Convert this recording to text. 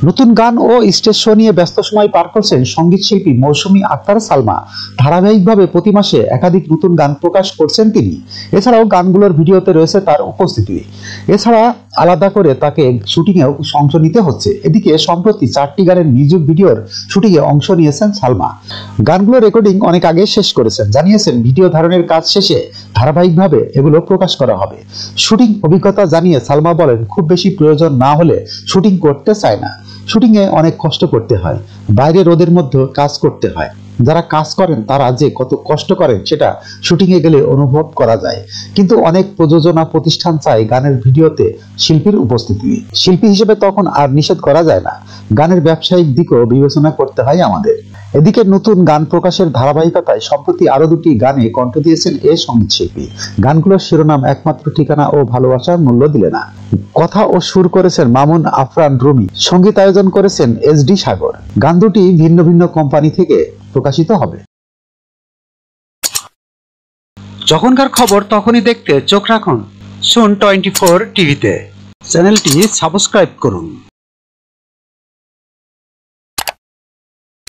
নতুন গান ও stage show নিয়ে ব্যস্ত সময় পার করছেন সঙ্গীত শিল্পী মৌসুমী আক্তার সালমা। ধারাবাহিকভাবে প্রতি মাসে একাধিক নতুন গান প্রকাশ করছেন তিনি। এছাড়াও গানগুলোর ভিডিওতে রয়েছে তার উপস্থিতি। এছাড়া আলাদা করে তাকে শুটিংয়েও অংশ নিতে হচ্ছে। এদিকে সম্প্রতি 4টি গানের মিউজিক ভিডিওর শুটিংয়ে অংশ নিয়েছেন সালমা। গানগুলোর রেকর্ডিং অনেক আগে শেষ করেছেন। জানিয়েছেন ভিডিও ধারণের কাজ শেষে ধারাবাহিকভাবে এগুলো প্রকাশ করা হবে। শুটিং অভিজ্ঞতা জানিয়ে সালমা বলেন, খুব বেশি প্রয়োজন না হলে শুটিং করতে চায় না। শুটিংয়ে অনেক কষ্ট করতে হয়, বাইরে রোদের মধ্যে কাজ করতে হয়। যারা কাজ করেন তারা যে কত কষ্ট করেন সেটা শুটিংয়ে গেলে অনুভব করা যায়। কিন্তু অনেক প্রযোজনা প্রতিষ্ঠান চায় গানের ভিডিওতে শিল্পীর উপস্থিতি। শিল্পী হিসেবে তখন আর নিষেধ করা যায় না। গানের ব্যবসায়িক দিকও বিবেচনা করতে হয় আমাদের। এদিকে নতুন গান প্রকাশের ধারাবাহিকতায় সম্প্রতি আরো 2টি গানে কণ্ঠ দিয়েছেন এই সঙ্গীত শিল্পী। গানগুলোর শিরোনাম একমাত্র ঠিকানা ও ভালোবাসার মূল্য দিলে না। কথা ও সুর করেছেন মামুন আফরান রুমি, সঙ্গীত আয়োজন করেছেন SD সাগর। গান দুটি ভিন্ন ভিন্ন কোম্পানি থেকে প্রকাশিত হবে। যখনকার খবর তখনই দেখতে চোখ রাখুন সুন 24 টিভিতে। চ্যানেলটি সাবস্ক্রাইব করুন।